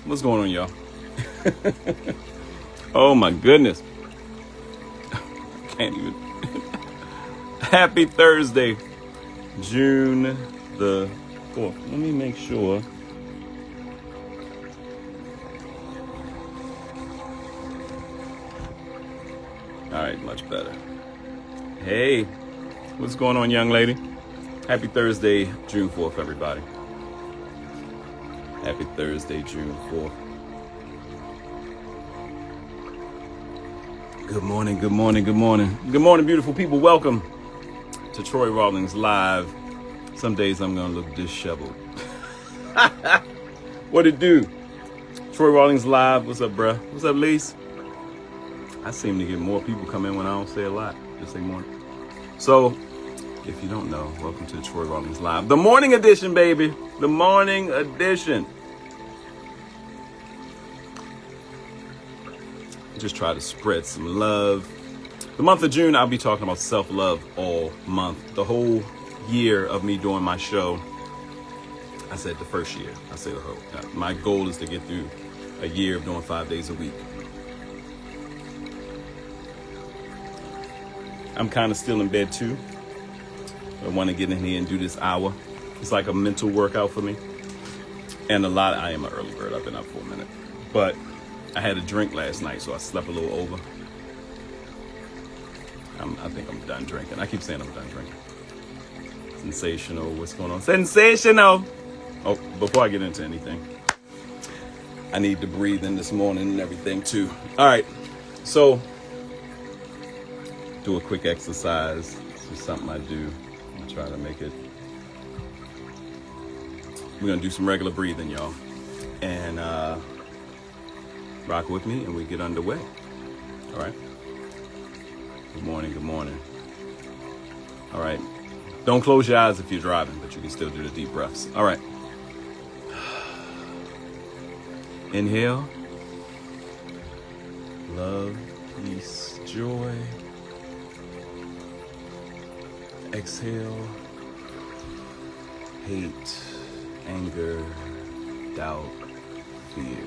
What's going on, y'all? Oh my goodness. Can't even. Happy Thursday, June the 4th. Let me make sure. All right, much better. Hey, what's going on, young lady? Happy Thursday, June 4th, everybody. Happy Thursday, June 4th. Good morning, good morning, good morning. Good morning, beautiful people. Welcome to Troy Rawlings Live. Some days I'm going to look disheveled. What it do? Troy Rawlings Live. What's up, bruh? What's up, Lise? I seem to get more people come in when I don't say a lot. Just say morning. So, if you don't know, welcome to Troy Rawlings Live. The morning edition, baby. The morning edition. Just try to spread some love. The month of June, I'll be talking about self-love all month. The whole year of me doing my show, I said the first year. I say the whole. My goal is to get through a year of doing 5 days a week. I'm kind of still in bed too. I want to get in here and do this hour. It's like a mental workout for me. And I am an early bird. I've been up for a minute. But I had a drink last night, so I slept a little over. I think I'm done drinking. I keep saying I'm done drinking. Sensational. What's going on? Sensational. Oh, before I get into anything, I need to breathe in this morning and everything too. All right. So, do a quick exercise. It's just something I do. I'm trying to make it. We're going to do some regular breathing, y'all. And rock with me and we get underway. All right. Good morning. Good morning. All right. Don't close your eyes if you're driving, but you can still do the deep breaths. All right. Inhale. Love, peace, joy. Exhale. Hate, anger, doubt, fear.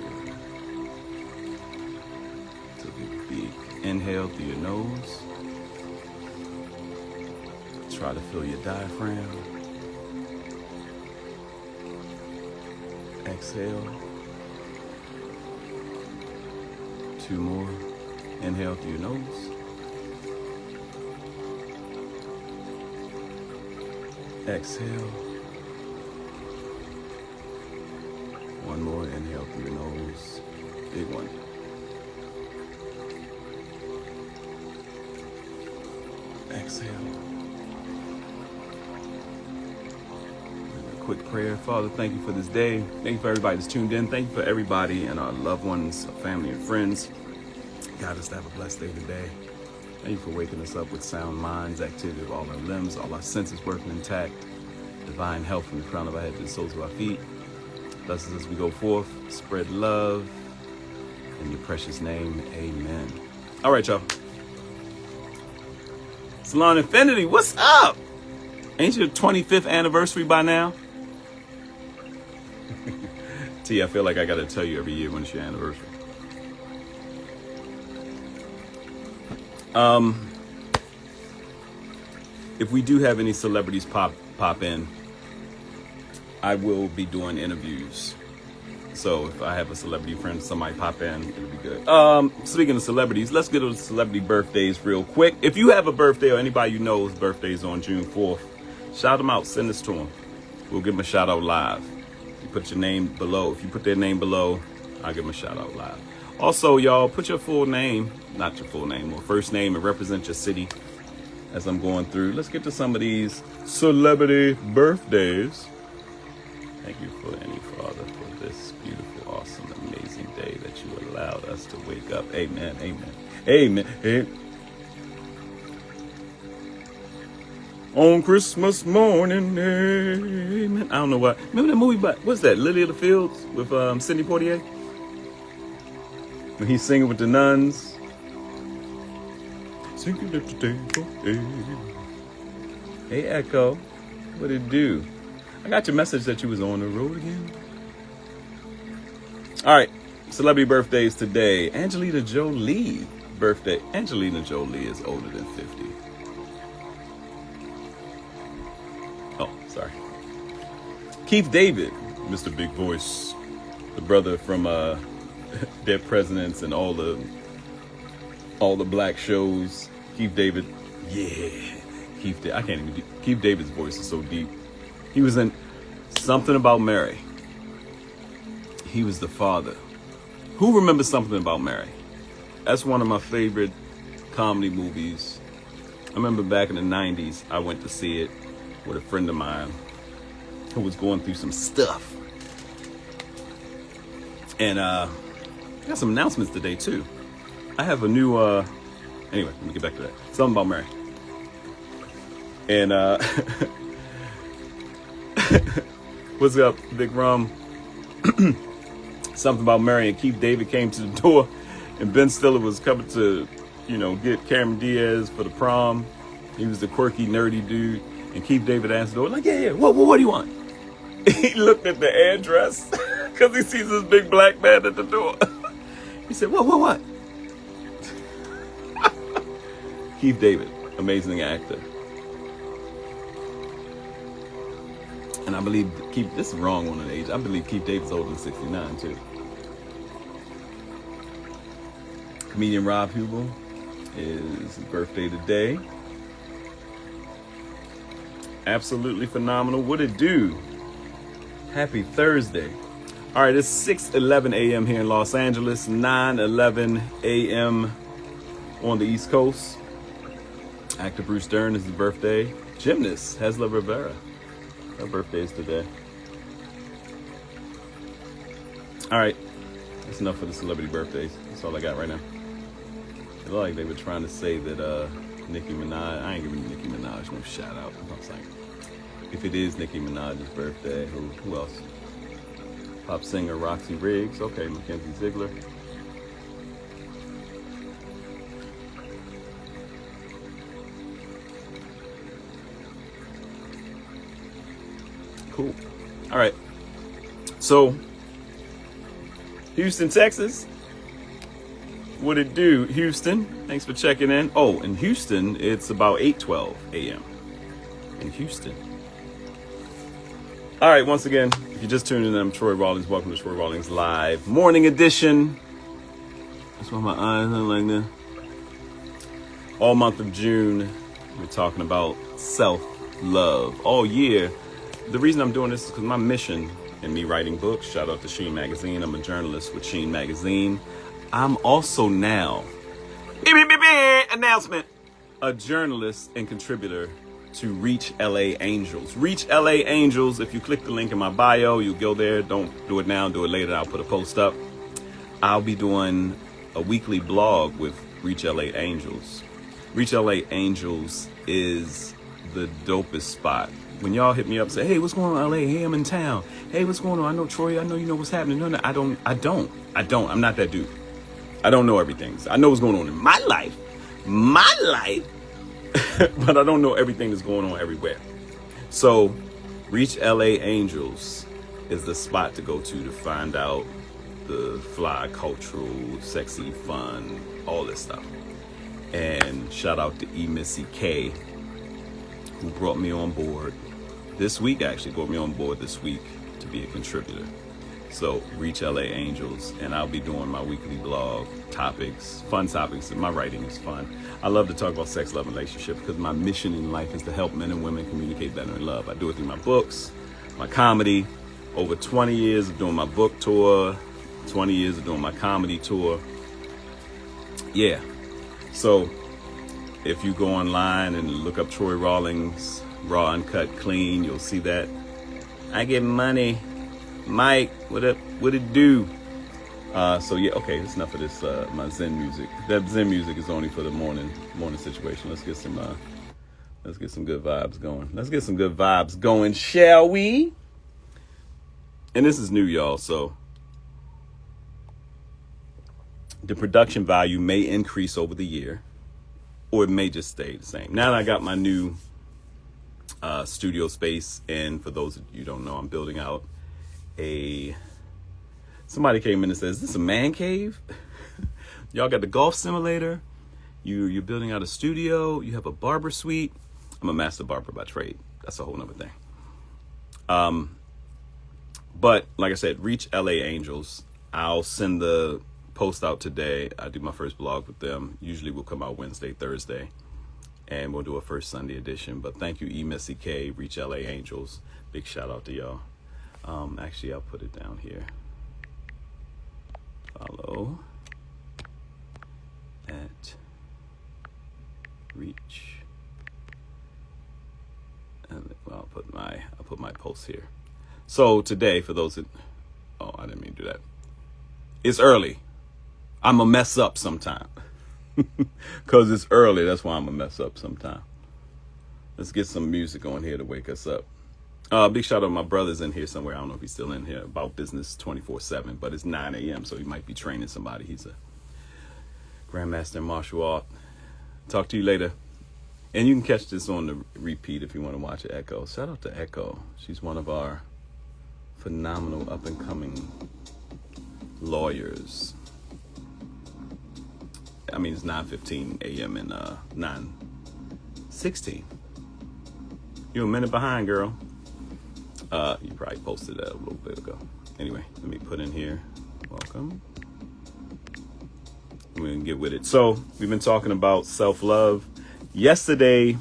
Take a big inhale through your nose. Try to fill your diaphragm. Exhale. 2 more. Inhale through your nose. Exhale. 1 more. Inhale through your nose. Big one. Exhale. A quick prayer. Father, thank you for this day. Thank you for everybody that's tuned in. Thank you for everybody and our loved ones, our family and friends. God, us to have a blessed day today. Thank you for waking us up with sound minds, activity of all our limbs, all our senses working intact, divine health from the crown of our head to the soles of our feet. Bless us as we go forth. Spread love. In your precious name, amen. All right, y'all. Salon Infinity, what's up? Ain't your 25th anniversary by now? T, I feel like I got to tell you every year when it's your anniversary. If we do have any celebrities pop in, I will be doing interviews. So if I have a celebrity friend, somebody pop in, it'll be good. Speaking of celebrities, let's get to the celebrity birthdays real quick. If you have a birthday or anybody you know whose birthday is on June 4th, shout them out, send this to them. We'll give them a shout out live. You put your name below. If you put their name below, I'll give them a shout out live. Also, y'all, put your full name, not your full name, or first name and represent your city as I'm going through. Let's get to some of these celebrity birthdays. Thank you for any Father for this beautiful, awesome, amazing day that you allowed us to wake up. Amen, amen, amen. Amen. On Christmas morning, amen. I don't know what. Remember that movie, but what's that? Lily of the Fields with Sidney Poitier? When he's singing with the nuns. Singing at the table. Hey, Echo. What it do? I got your message that you was on the road again. All right, celebrity birthdays today. Angelina Jolie birthday. Angelina Jolie is older than 50. Oh, sorry. Keith David, Mr. Big Voice, the brother from Dead Presidents and all the black shows. Keith David, yeah. I can't even do. Keith David's voice is so deep. He was in Something About Mary. He was the father. Who remembers Something About Mary? That's one of my favorite comedy movies. I remember back in the 90s, I went to see it with a friend of mine who was going through some stuff. And I got some announcements today too. I have a new anyway, let me get back to that. Something About Mary. And what's up, Big Rum? Something About Mary, and Keith David came to the door, and Ben Stiller was coming to, get Cameron Diaz for the prom. He was the quirky, nerdy dude, and Keith David answered the door, like, yeah, what do you want? He looked at the address, because he sees this big black man at the door. He said, what? Keith David, amazing actor. And I believe this is wrong on an age. I believe Keith David's older than 69 too. Comedian Rob Hubel is his birthday today. Absolutely phenomenal. What it do? Happy Thursday. All right, it's 6:11 a.m. here in Los Angeles, 9:11 a.m. on the East Coast. Actor Bruce Dern is his birthday. Gymnast Hesla Rivera. Her birthday is today. All right, that's enough for the celebrity birthdays. That's all I got right now. It looked like they were trying to say that Nicki Minaj. I ain't giving Nicki Minaj no shout out. I was like, if it is Nicki Minaj's birthday, who else? Pop singer Roxy Riggs. Okay, Mackenzie Ziegler. Cool. All right. So, Houston, Texas. What it do, Houston? Thanks for checking in. Oh, in Houston, it's about 8:12 a.m. in Houston. All right, once again, if you just tuned in, I'm Troy Rawlings. Welcome to Troy Rawlings Live Morning Edition. That's why my eyes are like that. All month of June, we're talking about self-love. All year. The reason I'm doing this is because my mission in me writing books, shout out to Sheen Magazine. I'm a journalist with Sheen Magazine. I'm also now, announcement, a journalist and contributor to Reach LA Angels. Reach LA Angels, if you click the link in my bio, you'll go there. Don't do it now, do it later. I'll put a post up. I'll be doing a weekly blog with Reach LA Angels. Reach LA Angels is the dopest spot. When y'all hit me up and say, hey, what's going on, LA? Hey, I'm in town. Hey, what's going on? I know, Troy, I know you know what's happening. No, I don't. I'm not that dude. I don't know everything. I know what's going on in my life, but I don't know everything that's going on everywhere. So Reach LA Angels is the spot to go to find out the fly, cultural, sexy, fun, all this stuff. And shout out to Missy K, who brought me on board this week, to be a contributor. So Reach LA Angels, and I'll be doing my weekly blog topics, fun topics, and my writing is fun. I love to talk about sex, love, and relationship because my mission in life is to help men and women communicate better in love. I do it through my books, my comedy, over 20 years of doing my book tour, 20 years of doing my comedy tour. Yeah. So if you go online and look up Troy Rawlings, Raw, Uncut, Clean, you'll see that. I get money. Mike, what up? What it do? So yeah, okay, that's enough of this, my Zen music. That Zen music is only for the morning situation. Let's get some good vibes going. Shall we? And this is new, y'all, so the production value may increase over the year, or it may just stay the same. Now that I got my new studio space, and for those of you who don't know, I'm building out a Somebody came in and says, "Is this a man cave? Y'all got the golf simulator. You're building out a studio. You have a barber suite." I'm a master barber by trade. That's a whole nother thing. But like I said, reach LA Angels. I'll send the post out today. I do my first blog with them. Usually will come out Wednesday, Thursday, and we'll do a first Sunday edition. But thank you, Missy K, Reach LA Angels. Big shout out to y'all. Actually, I'll put it down here. Follow at Reach. And I'll put my post here. So today, for those that, I didn't mean to do that. It's early. I'm a mess up sometime. Cause it's early. That's why I'm a mess up sometime. Let's get some music on here to wake us up. Big shout out to my brother's in here somewhere. I don't know if he's still in here. About Business 24/7, but it's 9 a.m. So he might be training somebody. He's a grandmaster in martial art. Talk to you later. And you can catch this on the repeat if you want to watch it. Echo. Shout out to Echo. She's one of our phenomenal up and coming lawyers. I mean, it's 9:15 a.m. and 9:16. You're a minute behind, girl. You probably posted that a little bit ago. Anyway, let me put in here. Welcome. We're gonna get with it. So we've been talking about self-love. Yesterday,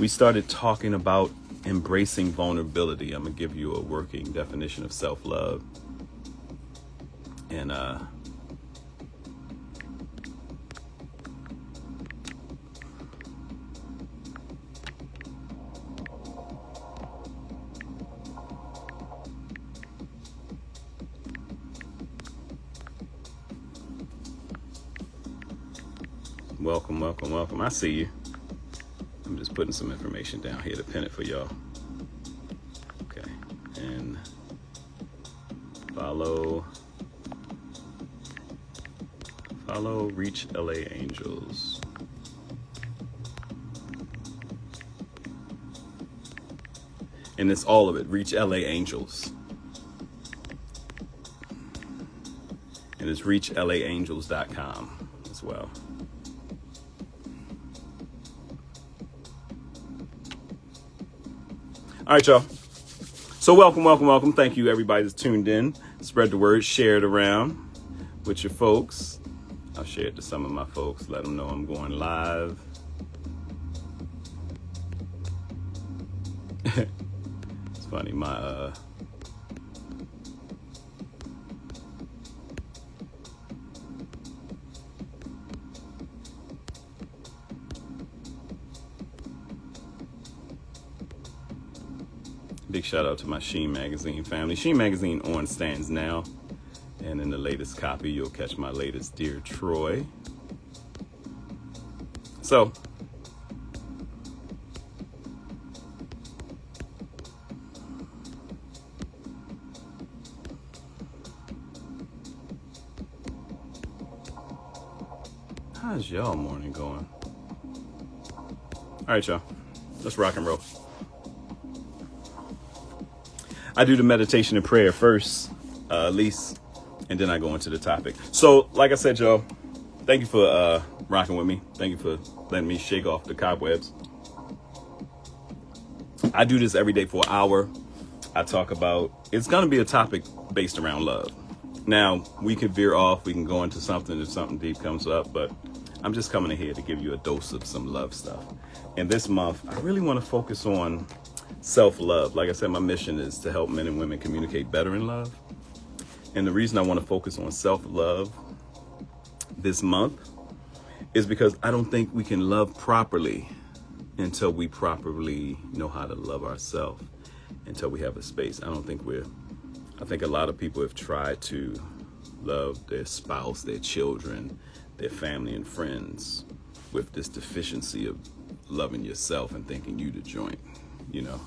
we started talking about embracing vulnerability. I'm gonna give you a working definition of self-love. And welcome. I see you. I'm just putting some information down here to pin it for y'all. Okay, and follow Reach LA Angels. And it's all of it, Reach LA Angels. And it's reachlaangels.com as well. All right, y'all. So welcome. Thank you, everybody that's tuned in. Spread the word, share it around with your folks. I'll share it to some of my folks. Let them know I'm going live. It's funny, my big shout out to my Sheen Magazine family. Sheen Magazine on stands now. And in the latest copy, you'll catch my latest Dear Troy. So, how's y'all morning going? All right, y'all. Let's rock and roll. I do the meditation and prayer first, Lise, and then I go into the topic. So, like I said, y'all, thank you for rocking with me. Thank you for letting me shake off the cobwebs. I do this every day for an hour. I talk about, it's going to be a topic based around love. Now, we can veer off. We can go into something if something deep comes up, but I'm just coming in here to give you a dose of some love stuff. And this month, I really want to focus on self-love. Like I said, my mission is to help men and women communicate better in love. And the reason I want to focus on self-love this month is because I don't think we can love properly until we properly know how to love ourselves, until we have a space. I think a lot of people have tried to love their spouse, their children, their family and friends with this deficiency of loving yourself and thinking you the joint. You know,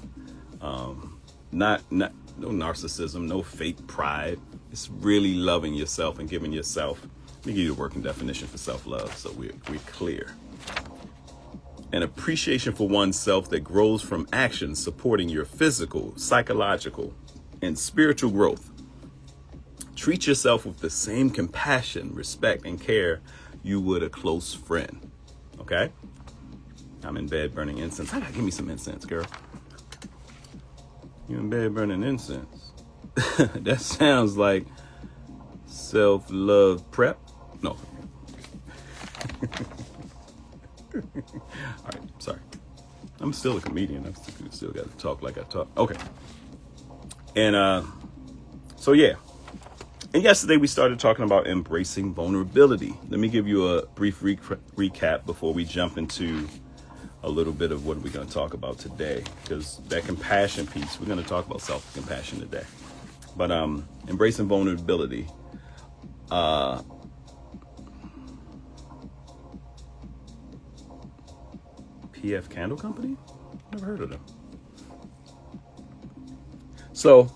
not no narcissism, no fake pride. It's really loving yourself and giving yourself. Let me give you the working definition for self-love so we're clear. An appreciation for oneself that grows from actions supporting your physical, psychological, and spiritual growth. Treat yourself with the same compassion, respect, and care you would a close friend. Okay? I'm in bed burning incense. I gotta give me some incense, girl. You in bed burning incense? That sounds like self-love prep. No. All right, sorry. I'm still a comedian. I still got to talk like I talk. Okay. And so yeah. And yesterday we started talking about embracing vulnerability. Let me give you a brief recap before we jump into a little bit of what we're going to talk about today. Because that compassion piece, we're going to talk about self-compassion today. But embracing vulnerability. PF Candle Company? Never heard of them. So,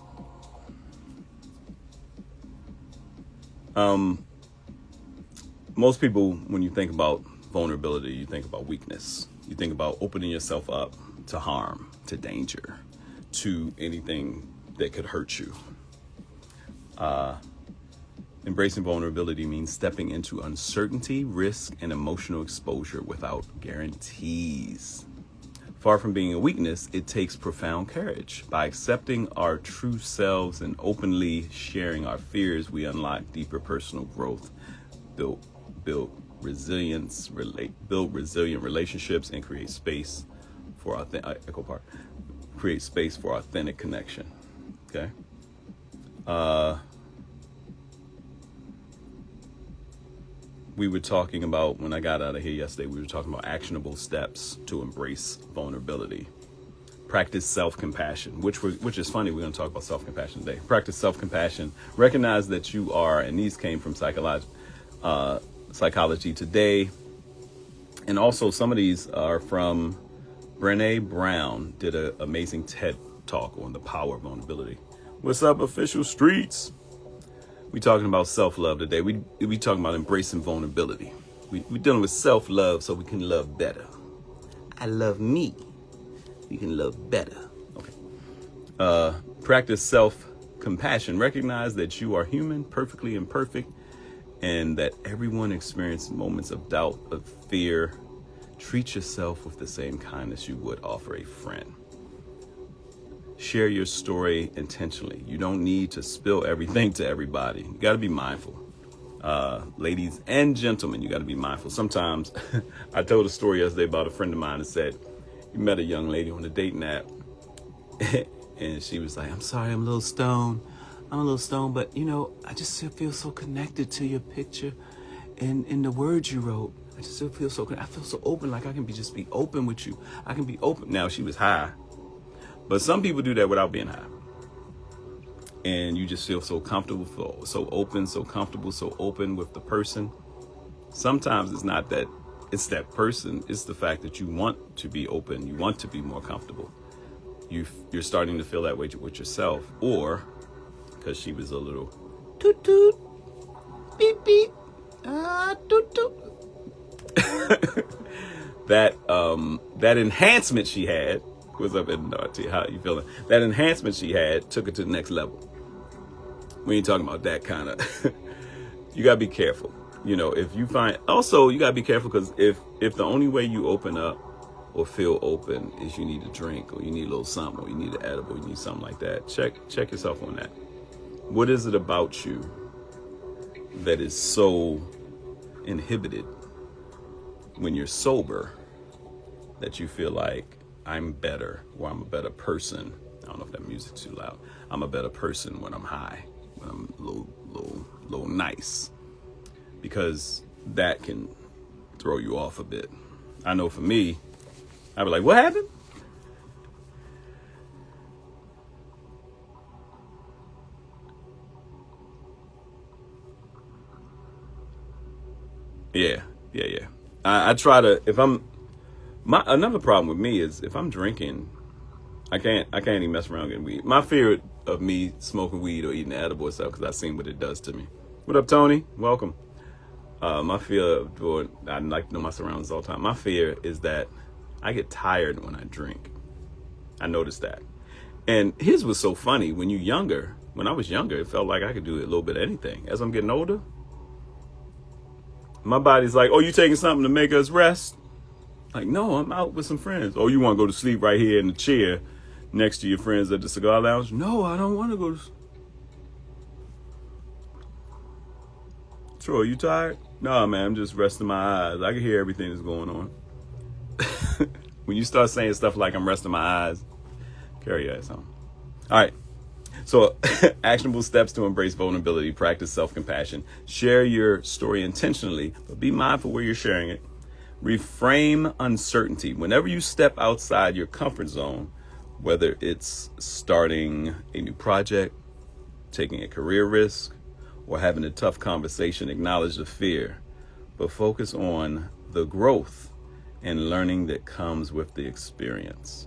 most people, when you think about vulnerability, you think about weakness. You think about opening yourself up to harm, to danger, to anything that could hurt you. Embracing vulnerability means stepping into uncertainty, risk, and emotional exposure without guarantees. Far from being a weakness, it takes profound courage. By accepting our true selves and openly sharing our fears, we unlock deeper personal growth, build resilience, build resilient relationships, and create space for authentic connection. Okay. We were talking about, when I got out of here yesterday, we were talking about actionable steps to embrace vulnerability. Practice self-compassion, which is funny. We're going to talk about self-compassion today. Practice self-compassion. Recognize that you are, and these came from Psychology Today. And also some of these are from Brené Brown, did an amazing TED talk on the power of vulnerability. What's up, official streets? We talking about self-love today. We talking about embracing vulnerability. We dealing with self-love so we can love better. I love me. We can love better. Okay. Practice self-compassion. Recognize that you are human, perfectly imperfect, and that everyone experiences moments of doubt, of fear. Treat yourself with the same kindness you would offer a friend. Share your story intentionally. You don't need to spill everything to everybody. You got to be mindful. Ladies and gentlemen, you got to be mindful. Sometimes I told a story yesterday about a friend of mine that said he met a young lady on a dating app and she was like, I'm sorry, I'm a little stoned, but I just feel so connected to your picture and in the words you wrote. I just feel so open, like I can be open with you. I can be open. Now she was high. But some people do that without being high. And you just feel so comfortable, so open, so comfortable, so open with the person. Sometimes it's not that it's that person. It's the fact that you want to be open. You want to be more comfortable. You're starting to feel that way with yourself. Or because she was a little toot toot, beep beep, toot toot. That enhancement she had. What's up, NRT? How you feeling? That enhancement she had took it to the next level. We ain't talking about that kind of. You gotta be careful. If you find, also you gotta be careful because if the only way you open up or feel open is you need a drink or you need a little something or you need an edible, you need something like that. Check yourself on that. What is it about you that is so inhibited when you're sober that you feel like I'm better, or I'm a better person? I don't know if that music's too loud. I'm a better person when I'm high, when I'm a little nice, because that can throw you off a bit. I know for me, I'd be like, what happened? Yeah. I try to, another problem with me is if I'm drinking, I can't even mess around getting weed. My fear of me smoking weed or eating edible stuff, because I've seen what it does to me. What up, Tony? Welcome. My fear of doing, I like to know my surroundings all the time. My fear is that I get tired when I drink. I noticed that. And his was so funny. When you're younger, When I was younger, it felt like I could do a little bit of anything. As I'm getting older, my body's like, oh, you taking something to make us rest? Like, no, I'm out with some friends. Oh, you want to go to sleep right here in the chair next to your friends at the cigar lounge? No, I don't want to go to sleep. Troy, you tired? No, man, I'm just resting my eyes. I can hear everything that's going on. When you start saying stuff like I'm resting my eyes, carry your ass home. All right. So actionable steps to embrace vulnerability, practice self-compassion, share your story intentionally, but be mindful where you're sharing it. Reframe uncertainty. Whenever you step outside your comfort zone, whether it's starting a new project, taking a career risk, or having a tough conversation, acknowledge the fear, but focus on the growth and learning that comes with the experience.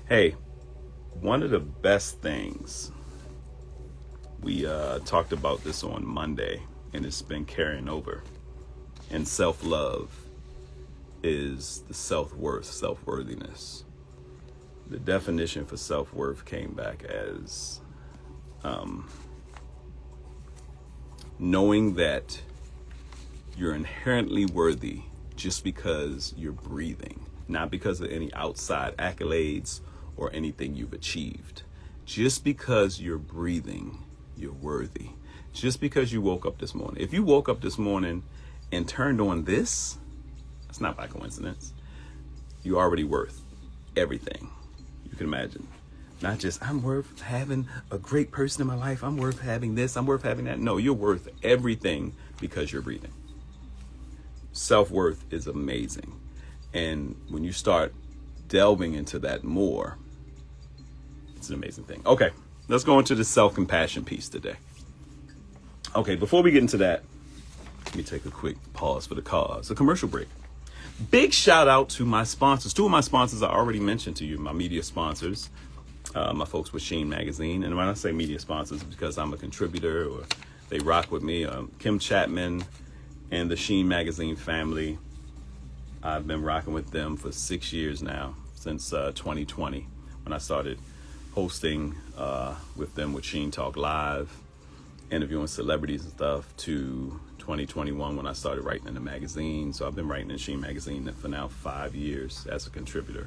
Hey, one of the best things, we talked about this on Monday, and it's been carrying over, and self-love is the self-worth, self-worthiness. The definition for self-worth came back as knowing that you're inherently worthy just because you're breathing, not because of any outside accolades or anything you've achieved. Just because you're breathing, you're worthy. Just because you woke up this morning. If you woke up this morning and turned on this, it's not by coincidence. You're already worth everything you can imagine. Not just, I'm worth having a great person in my life. I'm worth having this. I'm worth having that. No, you're worth everything because you're breathing. Self-worth is amazing. And when you start delving into that more, it's an amazing thing. Okay, let's go into the self-compassion piece today. Okay, before we get into that, let me take a quick pause for the cause, a commercial break. Big shout out to my sponsors. Two of my sponsors I already mentioned to you, my media sponsors, my folks with Sheen Magazine. And when I say media sponsors, it's because I'm a contributor or they rock with me. Kim Chapman and the Sheen Magazine family. I've been rocking with them for 6 years now, since 2020, when I started hosting with them with Sheen Talk Live, interviewing celebrities and stuff, to 2021 when I started writing in the magazine. So I've been writing in Sheen Magazine for now 5 years as a contributor.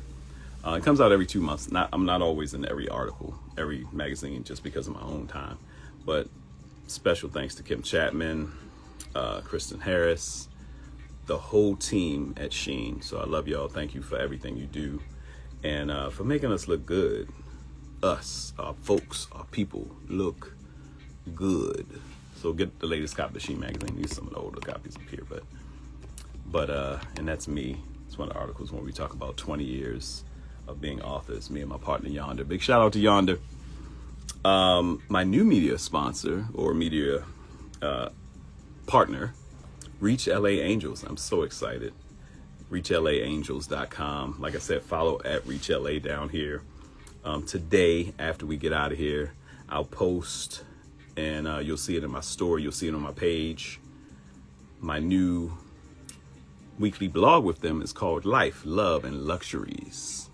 It comes out every 2 months. I'm not always in every article, every magazine, just because of my own time. But special thanks to Kim Chapman, Kristen Harris, the whole team at Sheen. So I love y'all. Thank you for everything you do, and for making us look good. Us, our folks, our people look good. So get the latest copy of Sheen Magazine. Use some of the older copies up here, but and that's me. It's one of the articles when we talk about 20 years of being authors. Me and my partner Yonder. Big shout out to Yonder. My new media sponsor or media partner, Reach LA Angels. I'm so excited. ReachLAAngels.com. Like I said, follow at Reach LA down here. Today, after we get out of here, I'll post, and you'll see it in my story. You'll see it on my page. My new weekly blog with them is called Life, Love, and Luxuries.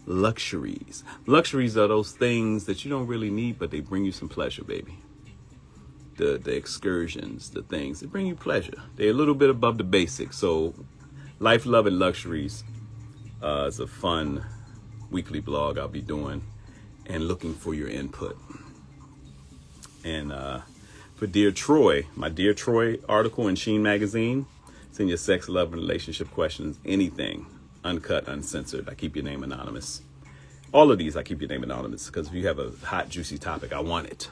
Luxuries. Luxuries are those things that you don't really need, but they bring you some pleasure, baby. The excursions, the things that bring you pleasure. They're a little bit above the basics. So Life, Love, and Luxuries is a fun weekly blog I'll be doing and looking for your input. And for Dear Troy, my Dear Troy article in Sheen Magazine, send your sex, love, and relationship questions, anything, uncut, uncensored. I keep your name anonymous. All of these, I keep your name anonymous because if you have a hot, juicy topic, I want it.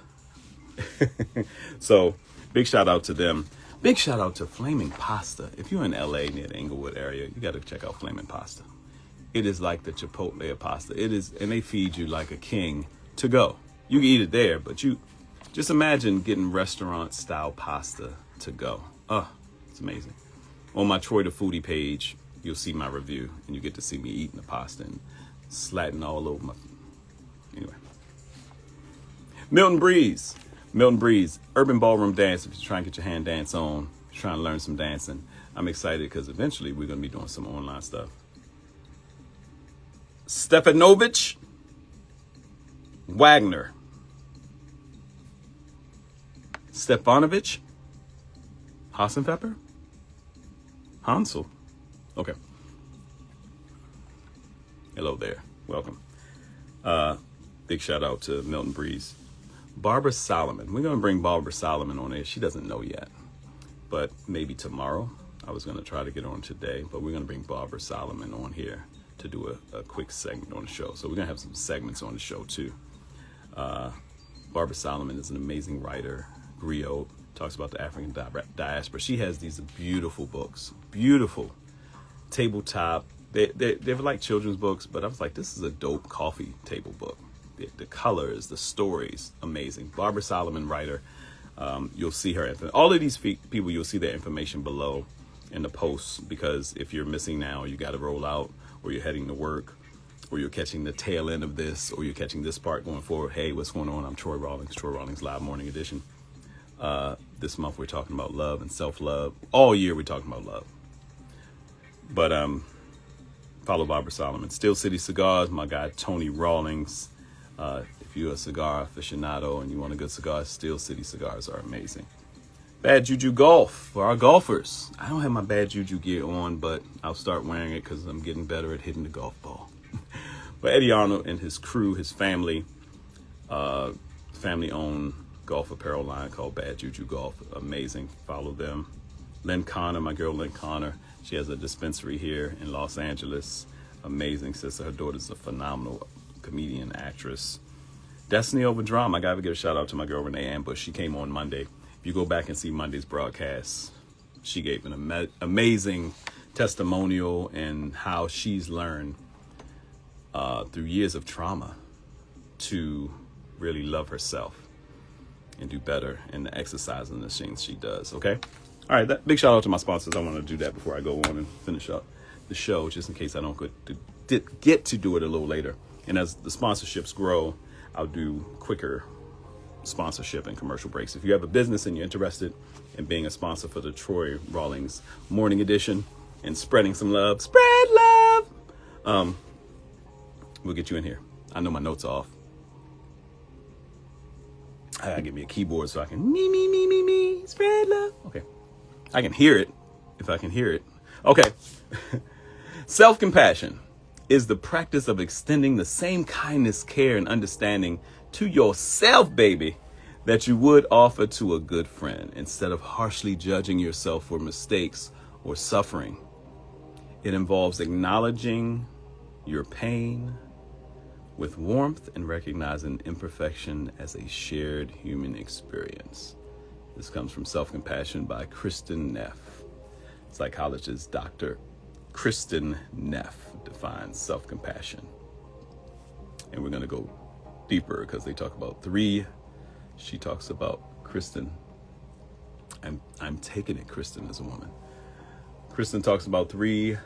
So big shout out to them. Big shout out to Flaming Pasta. If you're in LA near the Inglewood area, you got to check out Flaming Pasta. It is like the Chipotle of pasta. It is, and they feed you like a king to go. You can eat it there, but you just imagine getting restaurant style pasta to go. Oh, it's amazing. On my Troy the Foodie page, you'll see my review, and you get to see me eating the pasta and slatting all over my. Anyway, Milton Breeze, Urban Ballroom Dance. If you're trying to get your hand dance on, trying to learn some dancing, I'm excited because eventually we're going to be doing some online stuff. Stefanovich Wagner, Stefanovich? Hassenpfeffer? Hansel. Okay. Hello there. Welcome. Big shout out to Milton Breeze. Barbara Solomon. We're going to bring Barbara Solomon on here. She doesn't know yet, but maybe tomorrow. I was going to try to get on today, but we're going to bring Barbara Solomon on here to do a quick segment on the show. So we're going to have some segments on the show too. Barbara Solomon is an amazing writer, griot, talks about the African diaspora. She has these beautiful books, beautiful tabletop. They're like children's books, but I was like, this is a dope coffee table book. The colors, the stories, amazing. Barbara Solomon, writer. You'll see her. All of these people, you'll see their information below in the posts, because if you're missing now, you got to roll out, or you're heading to work, or you're catching the tail end of this, or you're catching this part going forward. Hey, what's going on? I'm Troy Rawlings Live Morning Edition. This month we're talking about love and self-love. All year we're talking about love. But follow Barbara Solomon. Steel City Cigars, my guy Tony Rawlings. If you're a cigar aficionado and you want a good cigar, Steel City Cigars are amazing. Bad Juju Golf for our golfers. I don't have my Bad Juju gear on, but I'll start wearing it because I'm getting better at hitting the golf ball. But Eddie Arnold and his crew, his family, family-owned golf apparel line called Bad Juju Golf. Amazing. Follow them. Lynn Connor, my girl Lynn Connor. She has a dispensary here in Los Angeles. Amazing sister. Her daughter's a phenomenal comedian, actress. Destiny Over Drama. I gotta give a shout out to my girl Renee Ambush. She came on Monday. If you go back and see Monday's broadcast, she gave an amazing testimonial and how she's learned through years of trauma to really love herself and do better in the exercise and the things she does. Okay. All right. Big shout out to my sponsors. I want to do that before I go on and finish up the show, just in case I don't get to do it a little later. And as the sponsorships grow, I'll do quicker sponsorship and commercial breaks. If you have a business and you're interested in being a sponsor for the Troy Rawlings Morning Edition and spreading some love, spread love, we'll get you in here. I know my notes are off. I gotta get me a keyboard so I can me, spread love. Okay. I can hear it if I can hear it. Okay. Self-compassion is the practice of extending the same kindness, care, and understanding to yourself, baby, that you would offer to a good friend, instead of harshly judging yourself for mistakes or suffering. It involves acknowledging your pain with warmth and recognizing imperfection as a shared human experience. This comes from Self-Compassion by Kristen Neff. Psychologist Dr. Kristen Neff defines self-compassion. And we're going to go deeper because they talk about three. She talks about Kristen. I'm taking it Kristen is a woman. Kristen talks about three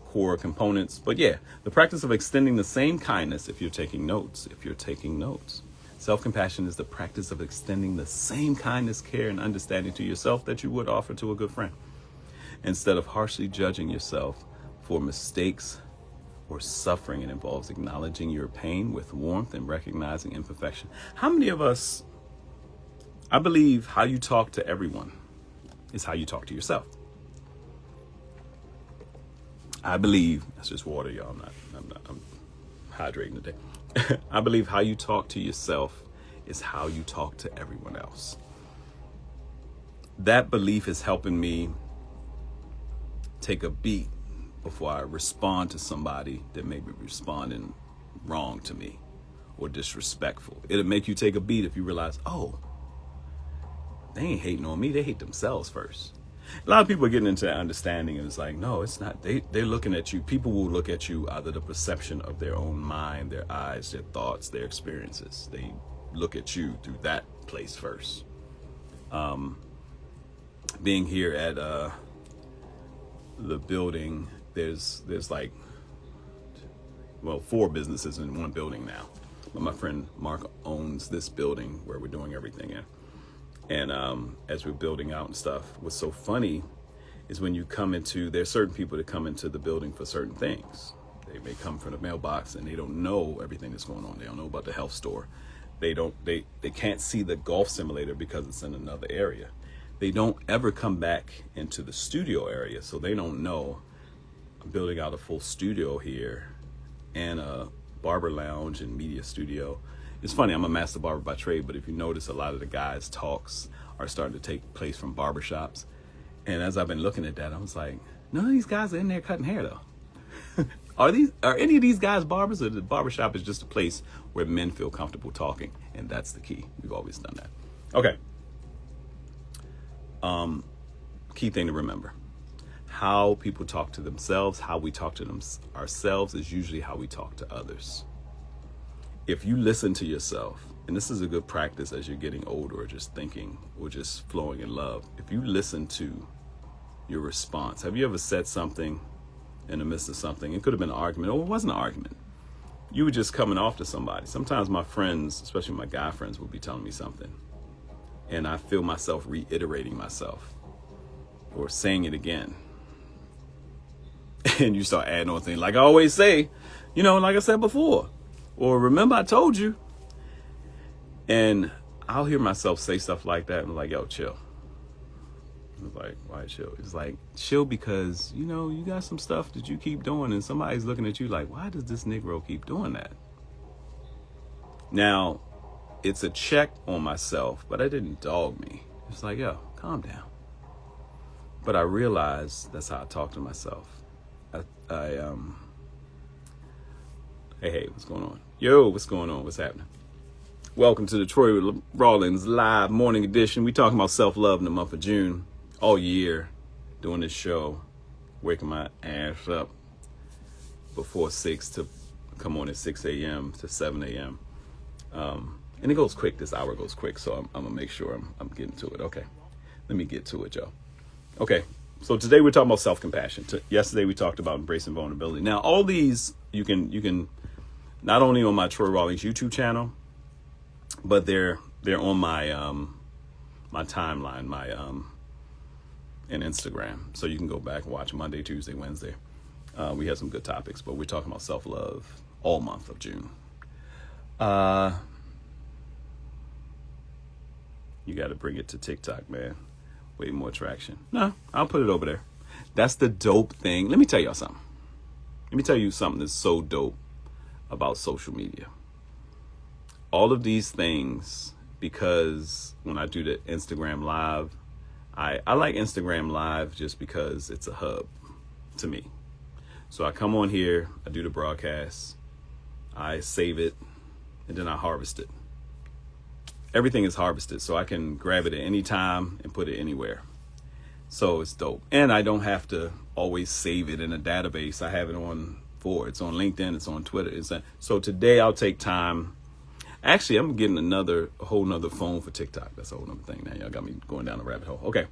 core components. But yeah, the practice of extending the same kindness, if you're taking notes. Self-compassion is the practice of extending the same kindness, care, and understanding to yourself that you would offer to a good friend, instead of harshly judging yourself for mistakes or suffering. It involves acknowledging your pain with warmth and recognizing imperfection. How many of us, I believe how you talk to everyone is how you talk to yourself. I believe, that's just water, y'all. I'm hydrating today. I believe how you talk to yourself is how you talk to everyone else. That belief is helping me take a beat before I respond to somebody that may be responding wrong to me or disrespectful. It'll make you take a beat if you realize, oh, they ain't hating on me. They hate themselves first. A lot of people are getting into that understanding, and it's like, no, it's not. They're looking at you. People will look at you out of the perception of their own mind, their eyes, their thoughts, their experiences. They look at you through that place first. Being here at the building, there's like, well, 4 businesses in one building now. But my friend Mark owns this building where we're doing everything in. And as we're building out and stuff, what's so funny is when you come into, there's certain people that come into the building for certain things. They may come from the mailbox and they don't know everything that's going on. They don't know about the health store. They can't see the golf simulator because it's in another area. They don't ever come back into the studio area, so they don't know I'm building out a full studio here and a barber lounge and media studio. It's funny, I'm a master barber by trade, but if you notice, a lot of the guys' talks are starting to take place from barbershops. And as I've been looking at that, I was like, none of these guys are in there cutting hair though. Are any of these guys barbers, or the barbershop is just a place where men feel comfortable talking? And that's the key. We've always done that. Okay. Key thing to remember. How people talk to themselves, how we talk to ourselves is usually how we talk to others. If you listen to yourself, and this is a good practice as you're getting older or just thinking or just flowing in love, if you listen to your response, have you ever said something in the midst of something? It could have been an argument, or it wasn't an argument. You were just coming off to somebody. Sometimes my friends, especially my guy friends, will be telling me something, and I feel myself reiterating myself or saying it again. And you start adding on things like I always say, like I said before, or remember I told you. And I'll hear myself say stuff like that and I'm like, yo, chill. I was like, why chill? It's like, chill because, you got some stuff that you keep doing and somebody's looking at you like, why does this Negro keep doing that? Now, it's a check on myself, but I didn't dog me. It's like, yo, calm down. But I realized that's how I talk to myself. Hey, what's going on? Yo, what's going on? What's happening? Welcome to the Troy with Rawlings live morning edition. We talking about self-love in the month of June, all year, doing this show, waking my ass up before 6 to come on at 6 a.m. to 7 a.m. And it goes quick. This hour goes quick, so I'm gonna make sure I'm getting to it. Okay, let me get to it, y'all. Okay, so today we're talking about self-compassion. Yesterday we talked about embracing vulnerability. Now, all these you can not only on my Troy Rawlings YouTube channel, but they're on my my timeline, my and Instagram. So you can go back and watch Monday, Tuesday, Wednesday. We had some good topics, but we're talking about self-love all month of June. You got to bring it to TikTok, man. Way more traction. No, I'll put it over there. That's the dope thing. Let me tell y'all something. Let me tell you something that's so dope about social media. All of these things, because when I do the Instagram Live, I like Instagram Live just because it's a hub to me. So I come on here, I do the broadcast, I save it, and then I harvest it. Everything is harvested, so I can grab it at any time and put it anywhere. So it's dope. And I don't have to always save it in a database. I have it it's on LinkedIn, it's on Twitter. So today I'll take time. Actually, I'm getting a whole nother phone for TikTok. That's a whole nother thing now. Y'all got me going down a rabbit hole. Okay,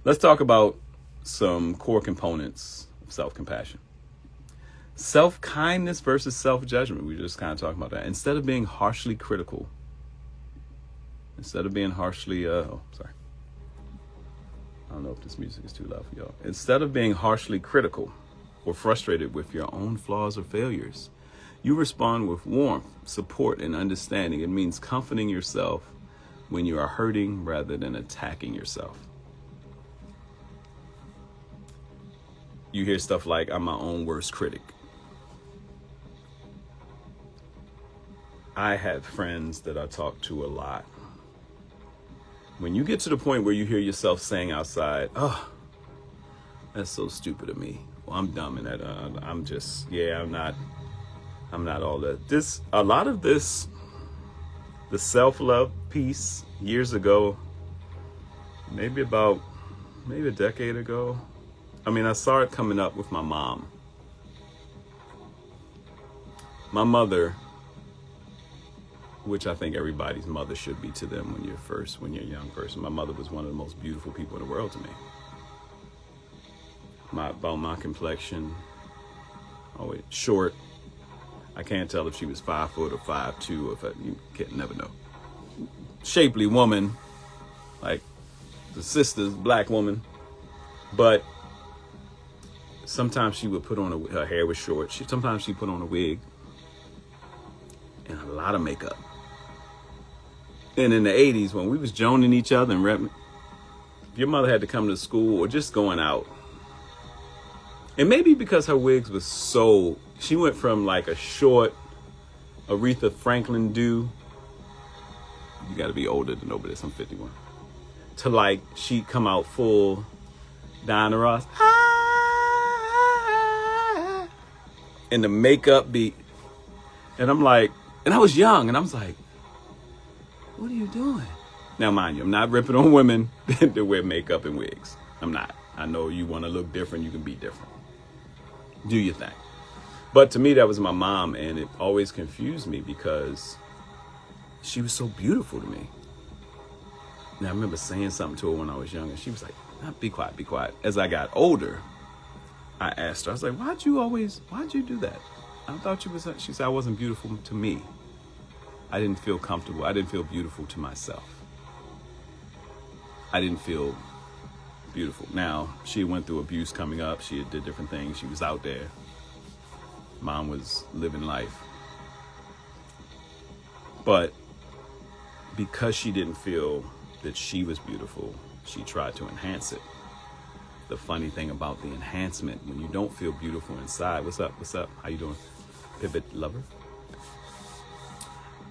let's talk about some core components of self-compassion. Self-kindness versus self-judgment. We were just kind of talking about that. Instead of being harshly critical, sorry. I don't know if this music is too loud for y'all. Instead of being harshly critical or frustrated with your own flaws or failures, you respond with warmth, support, and understanding. It means comforting yourself when you are hurting rather than attacking yourself. You hear stuff like, I'm my own worst critic. I have friends that I talk to a lot. When you get to the point where you hear yourself saying outside, oh, that's so stupid of me. Well, I'm dumb in that. I'm not all that. A lot of this, the self-love piece years ago, maybe a decade ago. I saw it coming up with my mom. My mother, which I think everybody's mother should be to them when you're a young person. My mother was one of the most beautiful people in the world to me. About my complexion, always short. I can't tell if she was 5 foot or 5'2", or you can't never know. Shapely woman, like the sister's black woman, but sometimes she would put on her hair was short. Sometimes she put on a wig and a lot of makeup. And in the 80s, when we was joning each other and repping, your mother had to come to school or just going out. And maybe because her wigs was so, she went from like a short Aretha Franklin do, you got to be older to know this, I'm 51, to like she'd come out full Diana Ross. And the makeup beat. And I'm like, and I was young and I was like, what are you doing? Now, mind you, I'm not ripping on women that wear makeup and wigs. I'm not. I know you want to look different. You can be different. Do your thing. But to me, that was my mom. And it always confused me because she was so beautiful to me. And I remember saying something to her when I was young. And she was like, be quiet, be quiet. As I got older, I asked her, I was like, why'd you do that? I thought she said, I wasn't beautiful to me. I didn't feel comfortable. I didn't feel beautiful to myself. I didn't feel beautiful. Now, she went through abuse coming up. She did different things. She was out there. Mom was living life. But because she didn't feel that she was beautiful, she tried to enhance it. The funny thing about the enhancement, when you don't feel beautiful inside, what's up? How you doing? Pivot lover?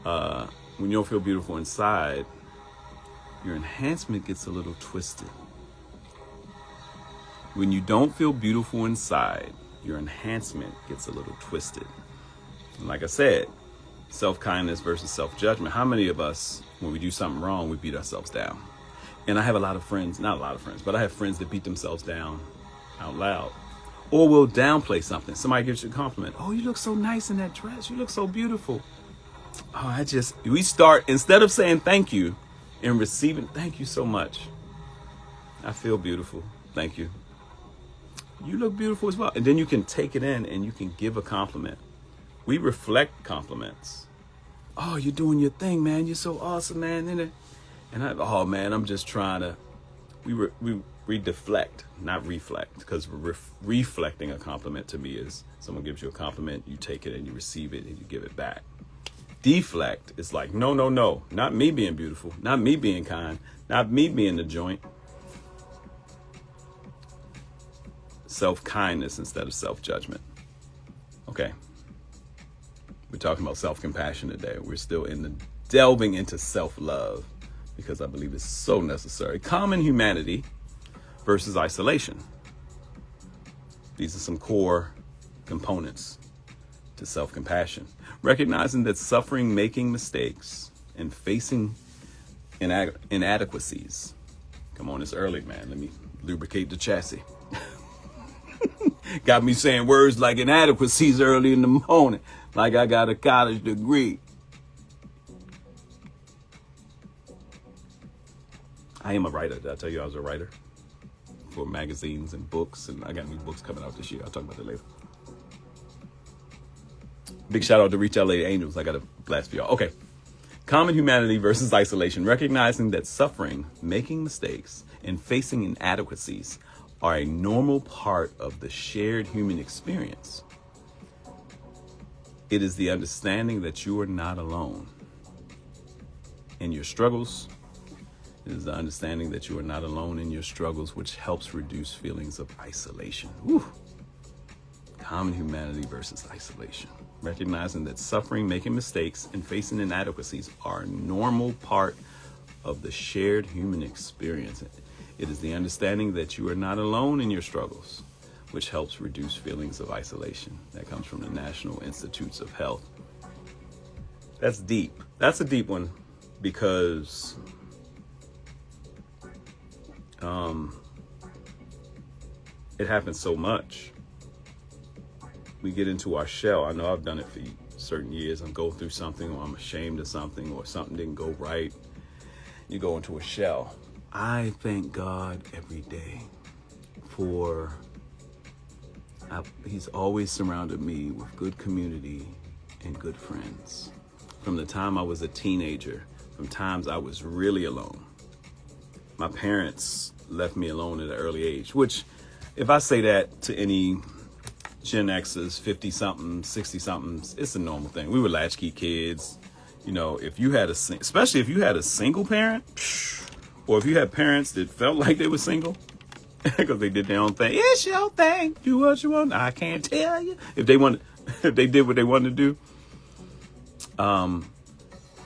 When you don't feel beautiful inside, your enhancement gets a little twisted. When you don't feel beautiful inside, your enhancement gets a little twisted. And like I said, self-kindness versus self-judgment. How many of us, when we do something wrong, we beat ourselves down? And I have a lot of friends, not a lot of friends, but I have friends that beat themselves down out loud. Or will downplay something. Somebody gives you a compliment. Oh, you look so nice in that dress. You look so beautiful. Oh, we start, instead of saying thank you and receiving, thank you so much. I feel beautiful. Thank you. You look beautiful as well. And then you can take it in and you can give a compliment. We reflect compliments. Oh, you're doing your thing, man. You're so awesome, man. And oh man, I'm just trying to, we deflect, not reflect, because reflecting a compliment to me is someone gives you a compliment, you take it and you receive it and you give it back. Deflect is like, no, not me being beautiful, not me being kind, not me being the joint. Self-kindness instead of self-judgment. Okay. We're talking about self-compassion today. We're still delving into self-love, because I believe it's so necessary. Common humanity versus isolation. These are some core components to self-compassion. Recognizing that suffering, making mistakes, and facing inadequacies. Come on, it's early, man. Let me lubricate the chassis. Got me saying words like inadequacies early in the morning, like I got a college degree. I am a writer. Did I tell you I was a writer for magazines and books? And I got new books coming out this year. I'll talk about that later. Big shout out to Reach LA Angels. I got a blast for y'all. Okay. Common humanity versus isolation. Recognizing that suffering, making mistakes, and facing inadequacies are a normal part of the shared human experience. It is the understanding that you are not alone in your struggles. It is the understanding that you are not alone in your struggles, which helps reduce feelings of isolation. Whew. Common humanity versus isolation. Recognizing that suffering, making mistakes, and facing inadequacies are a normal part of the shared human experience. It is the understanding that you are not alone in your struggles, which helps reduce feelings of isolation. That comes from the National Institutes of Health. That's deep. That's a deep one, because it happens so much. We get into our shell. I know I've done it for certain years. I'm going through something, or I'm ashamed of something, or something didn't go right. You go into a shell. I thank God every day for He's always surrounded me with good community and good friends. From the time I was a teenager, from times I was really alone. My parents left me alone at an early age, which, if I say that to any Gen Xers, 50-somethings, 60-somethings, it's a normal thing. We were latchkey kids. You know, if you had especially if you had a single parent, or if you had parents that felt like they were single because they did their own thing. It's your thing. Do what you want. I can't tell you. If they did what they wanted to do,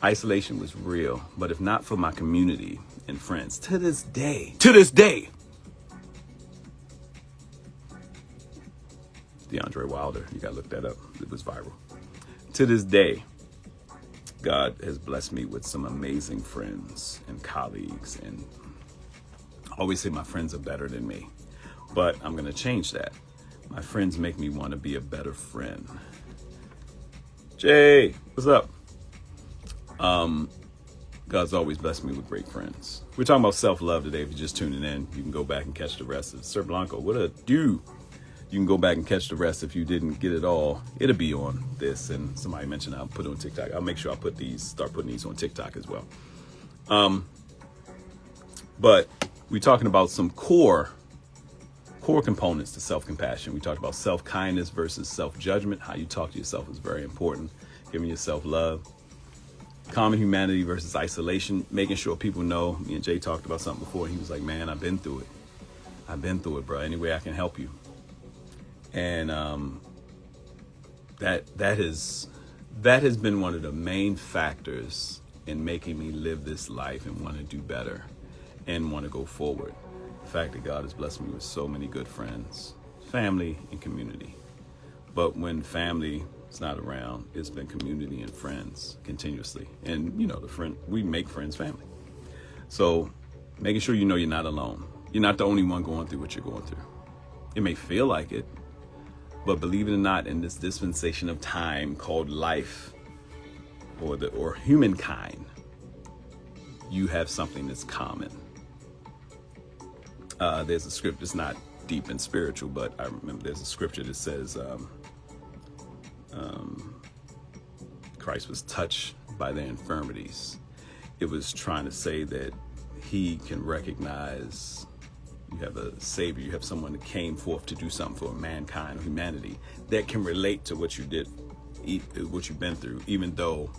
isolation was real. But if not for my community and friends, to this day, DeAndre Wilder, you gotta look that up. It was viral. To this day, God has blessed me with some amazing friends and colleagues, and I always say my friends are better than me, but I'm gonna change that. My friends make me want to be a better friend. Jay, what's up? God's always blessed me with great friends. We're talking about self-love today. If you're just tuning in, you can go back and catch the rest of Sir Blanco. What a do. You can go back and catch the rest if you didn't get it all. It'll be on this, and somebody mentioned I'll put it on TikTok. I'll make sure I start putting these on TikTok as well. But we're talking about some core components to self-compassion. We talked about self-kindness versus self-judgment. How you talk to yourself is very important. Giving yourself love. Common humanity versus isolation. Making sure people know. Me and Jay talked about something before. He was like, man, I've been through it, bro. Any way I can help you. And that has been one of the main factors in making me live this life and want to do better and want to go forward. The fact that God has blessed me with so many good friends, family, and community. But when family is not around, it's been community and friends continuously. And you know, we make friends family. So making sure you know you're not alone. You're not the only one going through what you're going through. It may feel like it, but believe it or not, in this dispensation of time called life or humankind, you have something that's common. There's a script that's not deep and spiritual, but I remember there's a scripture that says Christ was touched by their infirmities. It was trying to say that he can recognize you have a savior, you have someone that came forth to do something for mankind or humanity that can relate to what you did, what you've been through, even though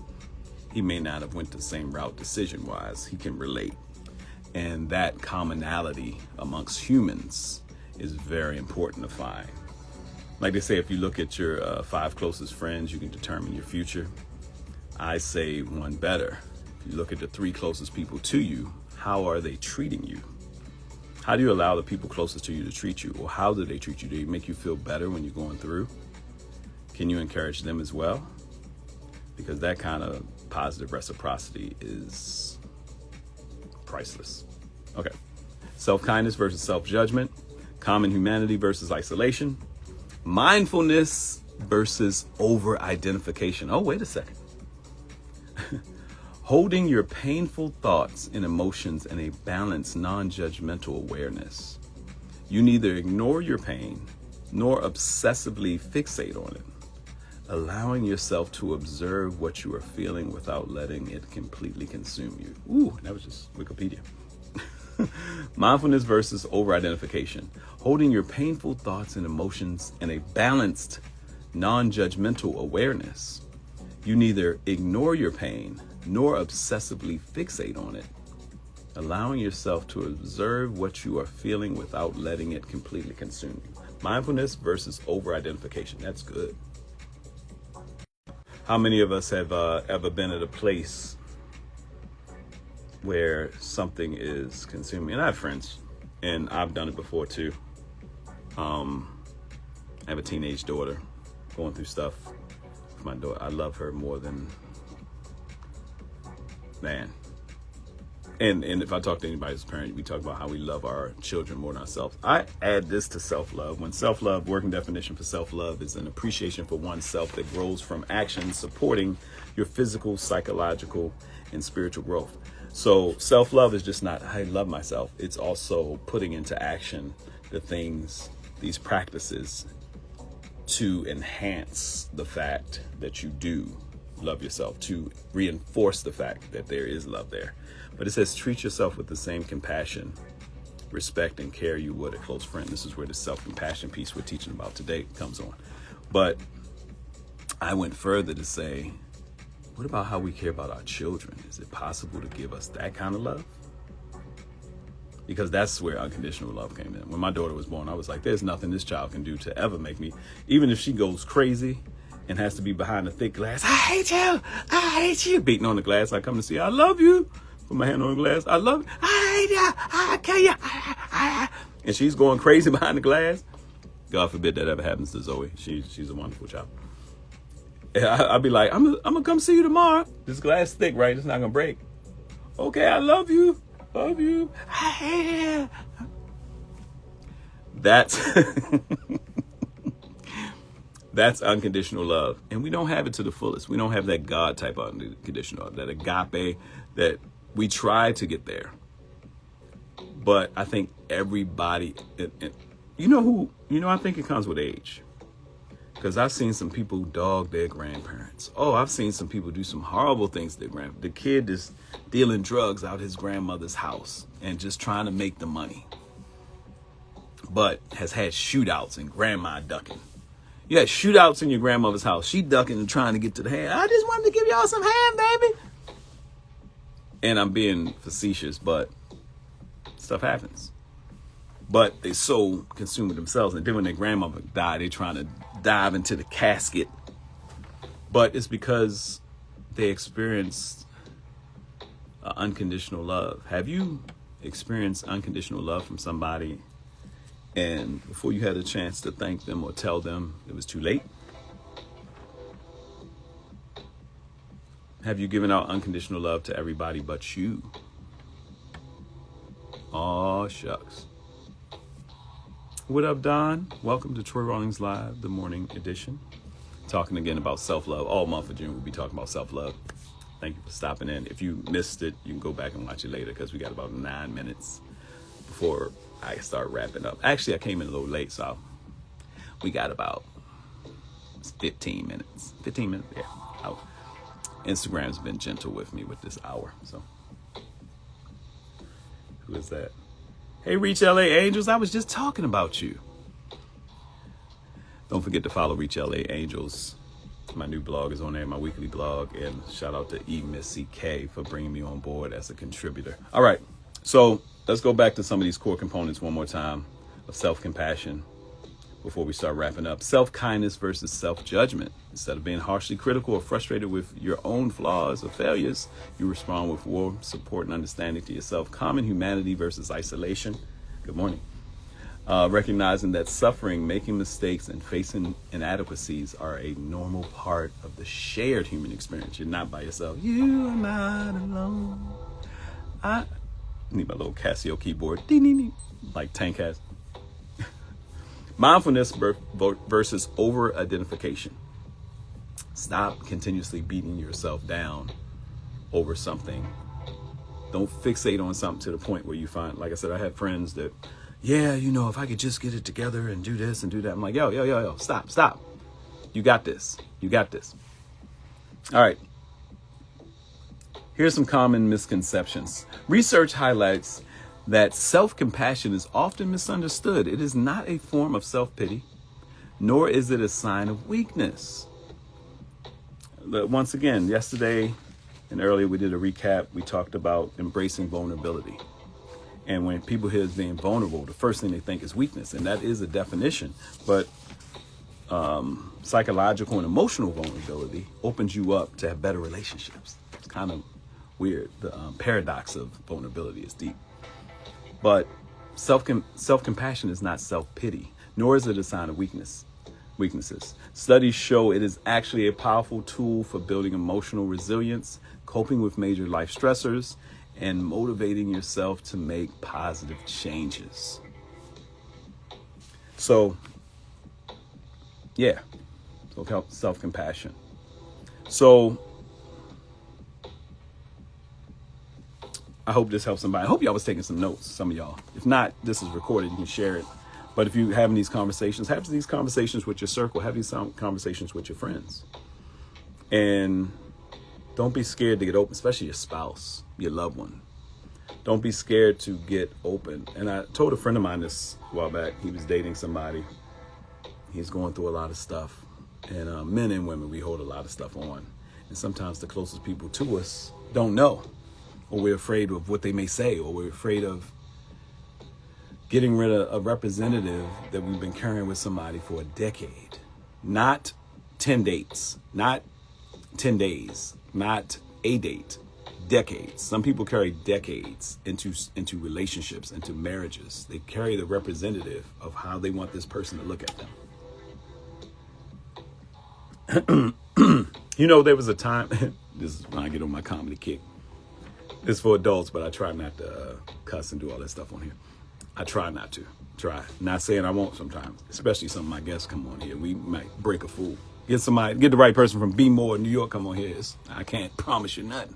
he may not have went the same route decision-wise, he can relate. And that commonality amongst humans is very important to find. Like they say, if you look at your 5 closest friends, you can determine your future. I say one better. If you look at the 3 closest people to you, how are they treating you? How do you allow the people closest to you to treat you? Or how do they treat you? Do they make you feel better when you're going through? Can you encourage them as well? Because that kind of positive reciprocity is priceless. Okay. Self-kindness versus self-judgment. Common humanity versus isolation. Mindfulness versus over-identification. Oh, wait a second. Holding your painful thoughts and emotions in a balanced, non-judgmental awareness. You neither ignore your pain nor obsessively fixate on it. Allowing yourself to observe what you are feeling without letting it completely consume you. Ooh, that was just Wikipedia. Mindfulness versus over-identification. Holding your painful thoughts and emotions in a balanced, non-judgmental awareness. You neither ignore your pain nor obsessively fixate on it. Allowing yourself to observe what you are feeling without letting it completely consume you. Mindfulness versus over-identification. That's good. How many of us have ever been at a place where something is consuming? And I have friends, and I've done it before too. I have a teenage daughter going through stuff. My daughter, I love her more than man. And if I talk to anybody as a parent, we talk about how we love our children more than ourselves. I add this to self-love. When self-love, working definition for self-love is an appreciation for oneself that grows from action supporting your physical, psychological, and spiritual growth. So self-love is just not, I love myself. It's also putting into action the things, these practices to enhance the fact that you do love yourself, to reinforce the fact that there is love there. But it says, treat yourself with the same compassion, respect, and care you would a close friend. This is where the self-compassion piece we're teaching about today comes on. But I went further to say, What about how we care about our children? Is it possible to give us that kind of love? Because that's where unconditional love came in. When my daughter was born, I was like, there's nothing this child can do to ever make me, even if she goes crazy and has to be behind a thick glass. I hate you. Beating on the glass. I come to see, I love you. Put my hand on the glass. I love you. I hate you. I kill you. And she's going crazy behind the glass. God forbid that ever happens to Zoe. She's a wonderful child. I'll be like, I'm gonna come see you tomorrow. This glass thick, right? It's not gonna break. Okay, I love you. Love you. That's that's unconditional love. And we don't have it to the fullest. We don't have that God type of unconditional love, that agape, that we try to get there. But I think everybody, I think it comes with age. Because I've seen some people dog their grandparents. Oh, I've seen some people do some horrible things to their grandparents. The kid is dealing drugs out his grandmother's house and just trying to make the money. But has had shootouts and grandma ducking. You had shootouts in your grandmother's house. She ducking and trying to get to the hand. I just wanted to give y'all some hand, baby. And I'm being facetious, but stuff happens. But they so consumed with themselves. And then when their grandmother died, they trying to dive into the casket. But it's because they experienced unconditional love. Have you experienced unconditional love from somebody and before you had a chance to thank them or tell them it was too late? Have you given out unconditional love to everybody but you? Aw, shucks. What up, Don? Welcome to Troy Rawlings Live, the morning edition. Talking again about self-love. All month of June, we'll be talking about self-love. Thank you for stopping in. If you missed it, you can go back and watch it later because we got about 9 minutes before I start wrapping up. Actually, I came in a little late, so we got about 15 minutes. 15 minutes, yeah. Instagram's been gentle with me with this hour, so. Who is that? Hey, Reach LA Angels, I was just talking about you. Don't forget to follow Reach LA Angels. My new blog is on there, my weekly blog. And shout out to Miss CK for bringing me on board as a contributor. All right, so let's go back to some of these core components one more time of self-compassion before we start wrapping up. Self-kindness versus self-judgment. Instead of being harshly critical or frustrated with your own flaws or failures, you respond with warm support and understanding to yourself. Common humanity versus isolation. Good morning. Recognizing that suffering, making mistakes, and facing inadequacies are a normal part of the shared human experience. You're not by yourself. You are not alone. I need my little Casio keyboard. Ding, ding, ding. Like Tank has. Mindfulness versus over-identification. Stop continuously beating yourself down over something. Don't fixate on something to the point where you find, like I said, I have friends that, if I could just get it together and do this and do that. I'm like, yo, stop. You got this. All right. Here's some common misconceptions. Research highlights that self-compassion is often misunderstood. It is not a form of self-pity, nor is it a sign of weakness. Once again, yesterday and earlier we did a recap. We talked about embracing vulnerability. And when people hear being vulnerable, the first thing they think is weakness. And that is a definition. But psychological and emotional vulnerability opens you up to have better relationships. It's kind of weird. The paradox of vulnerability is deep. But self-compassion is not self-pity, nor is it a sign of weaknesses. Studies show it is actually a powerful tool for building emotional resilience, coping with major life stressors, and motivating yourself to make positive changes. So self-compassion. So I hope this helps somebody. I hope y'all was taking some notes, some of y'all. If not, this is recorded. You can share it. But if you're having these conversations, have these conversations with your circle. Have these conversations with your friends. And don't be scared to get open, especially your spouse, your loved one. Don't be scared to get open. And I told a friend of mine this a while back. He was dating somebody. He's going through a lot of stuff. And men and women, we hold a lot of stuff on. And sometimes the closest people to us don't know, or we're afraid of what they may say, or we're afraid of getting rid of a representative that we've been carrying with somebody for a decade. Not 10 dates, not 10 days, not a date, decades. Some people carry decades into relationships, into marriages. They carry the representative of how they want this person to look at them. There was a time, this is when I get on my comedy kick. It's for adults, but I try not to cuss and do all that stuff on here. I try not to. Not saying I won't sometimes, especially some of my guests come on here. We might break a fool. Get the right person from B More, New York, come on here. I can't promise you nothing.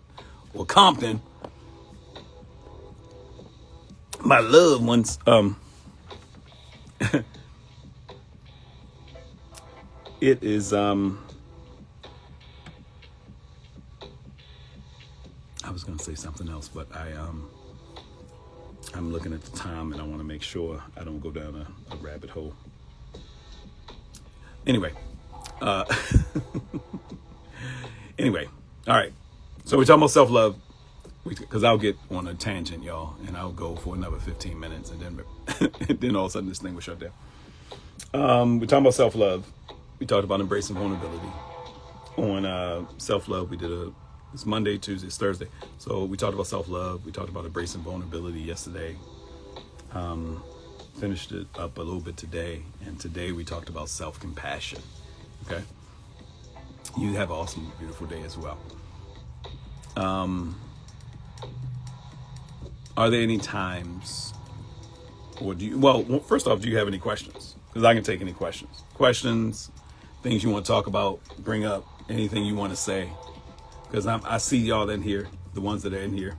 Or Compton. My loved ones, it is, I was going to say something else, but I'm looking at the time and I want to make sure I don't go down a rabbit hole. Anyway, all right. So we're talking about self-love, because I'll get on a tangent, y'all, and I'll go for another 15 minutes, and then all of a sudden this thing will shut down. We're talking about self-love. We talked about embracing vulnerability. On self-love, we did it's Monday, Tuesday, it's Thursday. So we talked about self-love. We talked about embracing vulnerability yesterday. Finished it up a little bit today. And today we talked about self-compassion. Okay? You have an awesome, beautiful day as well. Are there any times, or first off, do you have any questions? Because I can take any questions. Questions, things you want to talk about, bring up, anything you want to say. Because I see y'all in here, the ones that are in here.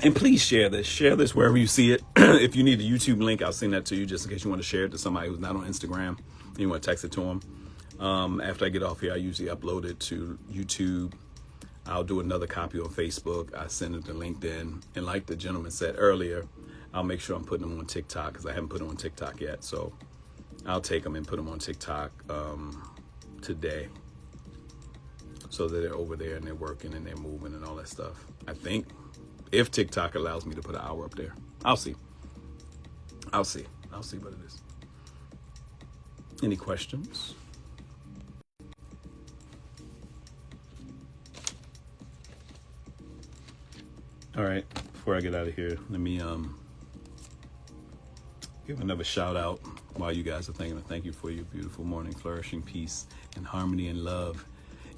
And please share this wherever you see it. If you need a YouTube link, I'll send that to you just in case you want to share it to somebody who's not on Instagram and you want to text it to them. After I get off here, I usually upload it to YouTube. I'll do another copy on Facebook. I send it to LinkedIn. And like the gentleman said earlier, I'll make sure I'm putting them on TikTok, because I haven't put them on TikTok yet. So I'll take them and put them on TikTok today, so that they're over there and they're working and they're moving and all that stuff. I think if TikTok allows me to put an hour up there, I'll see what it is. Any questions? All right, before I get out of here, let me give another shout out while you guys are thinking. Thank you for your beautiful morning, flourishing peace and harmony and love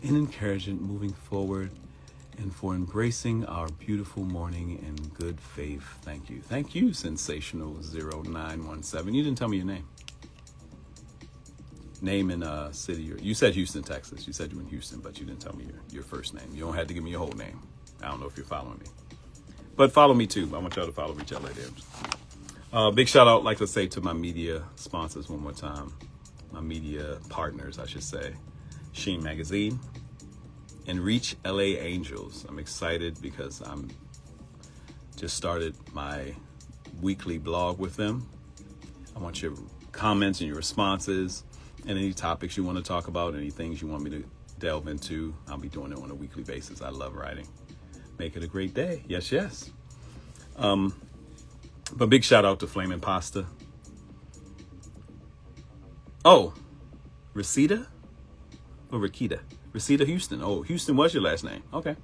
and encouragement moving forward, and for embracing our beautiful morning in good faith. Thank you. Thank you, Sensational 0917. You didn't tell me your name. Name and city. You said Houston, Texas. You said you were in Houston, but you didn't tell me your first name. You don't have to give me your whole name. I don't know if you're following me. But follow me too. I want y'all to follow each other there. Big shout out, like to say, to my media sponsors one more time. My media partners, I should say. Sheen Magazine and Reach LA Angels. I'm excited because I'm just started my weekly blog with them. I want your comments and your responses and any topics you want to talk about, any things you want me to delve into. I'll be doing it on a weekly basis. I love writing. Make it a great day. Yes, yes. But big shout out to Flamin' Pasta. Oh, Resita or Rakita? Resita Houston. Oh, Houston was your last name. Okay.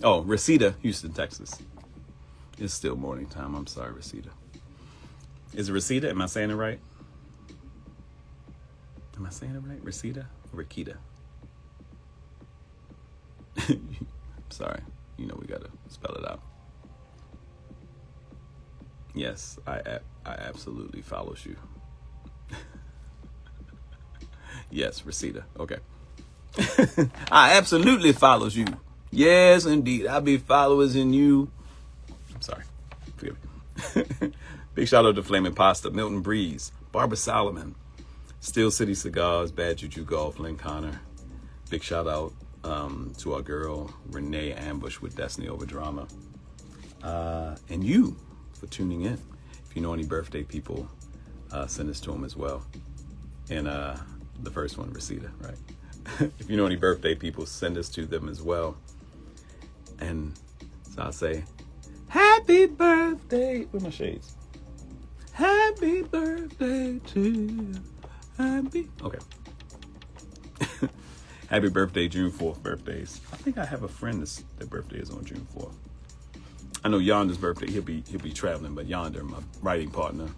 Oh, Resita, Houston, Texas. It's still morning time. I'm sorry, Resita. Is it Resita? Am I saying it right? Am I saying it right? Resita or Rakita? Sorry. You know we gotta spell it out. Yes, I absolutely follows you. Yes, Resita. Okay. I absolutely follows you. Yes, indeed. I be followers in you. I'm sorry. Forgive me. Big shout out to Flamin' Pasta, Milton Breeze, Barbara Solomon, Steel City Cigars, Bad Juju Golf, Lynn Connor. Big shout out to our girl Renee Ambush with Destiny Over Drama, and you for tuning in. If you know any birthday people, send this to them as well. And the first one, Resita, right? If you know any birthday people, send this to them as well. And so I'll say, happy birthday. Where are my shades? Happy birthday to you. Okay. Happy birthday, June 4th birthdays. I think I have a friend their birthday is on June 4th. I know Yonder's birthday, he'll be traveling, but Yonder, my writing partner,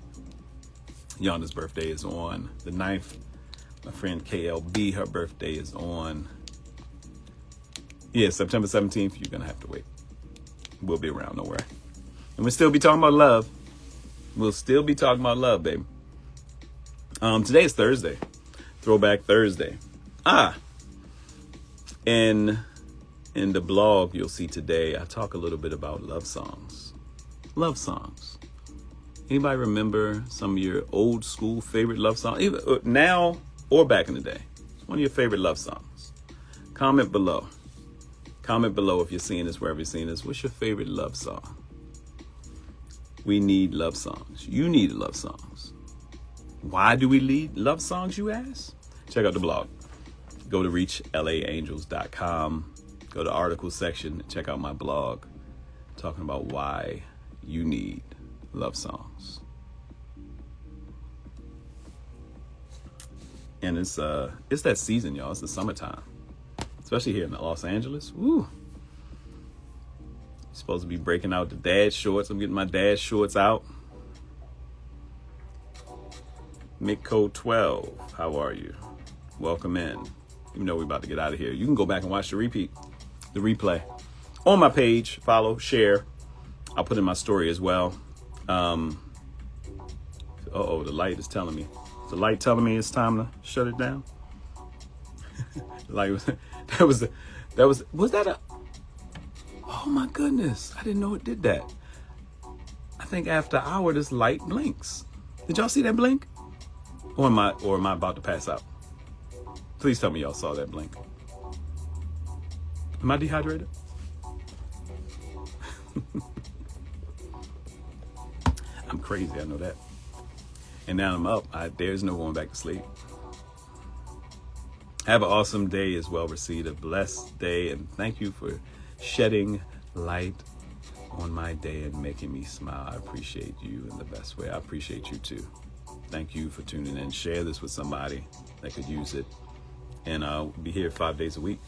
Yonder's birthday is on the 9th. My friend KLB, her birthday is on, September 17th. You're going to have to wait. We'll be around, don't worry. And we'll still be talking about love. We'll still be talking about love, baby. Today is Thursday. Throwback Thursday. In the blog you'll see today, I talk a little bit about love songs. Love songs. Anybody remember some of your old school favorite love songs? Even now or back in the day. One of your favorite love songs. Comment below. Comment below if you're seeing this, wherever you're seeing this. What's your favorite love song? We need love songs. You need love songs. Why do we need love songs, you ask? Check out the blog. Go to reachlaangels.com. Go to article section. Check out my blog. Talking about why you need love songs. And it's that season, y'all. It's the summertime. Especially here in Los Angeles. Woo. Supposed to be breaking out the dad shorts. I'm getting my dad shorts out. Mick 12, how are you? Welcome in. Even though we're about to get out of here, you can go back and watch the replay on my page. Follow, share. I'll put in my story as well. The light is telling me. Is the light telling me it's time to shut it down? Was that a? Oh my goodness! I didn't know it did that. I think after hour this light blinks. Did y'all see that blink? Or am I about to pass out? Please tell me y'all saw that blink. Am I dehydrated? I'm crazy, I know that. And now I'm up. There's no going back to sleep. Have an awesome day as well. Receive a blessed day. And thank you for shedding light on my day and making me smile. I appreciate you in the best way. I appreciate you too. Thank you for tuning in. Share this with somebody that could use it. And I'll be here 5 days a week.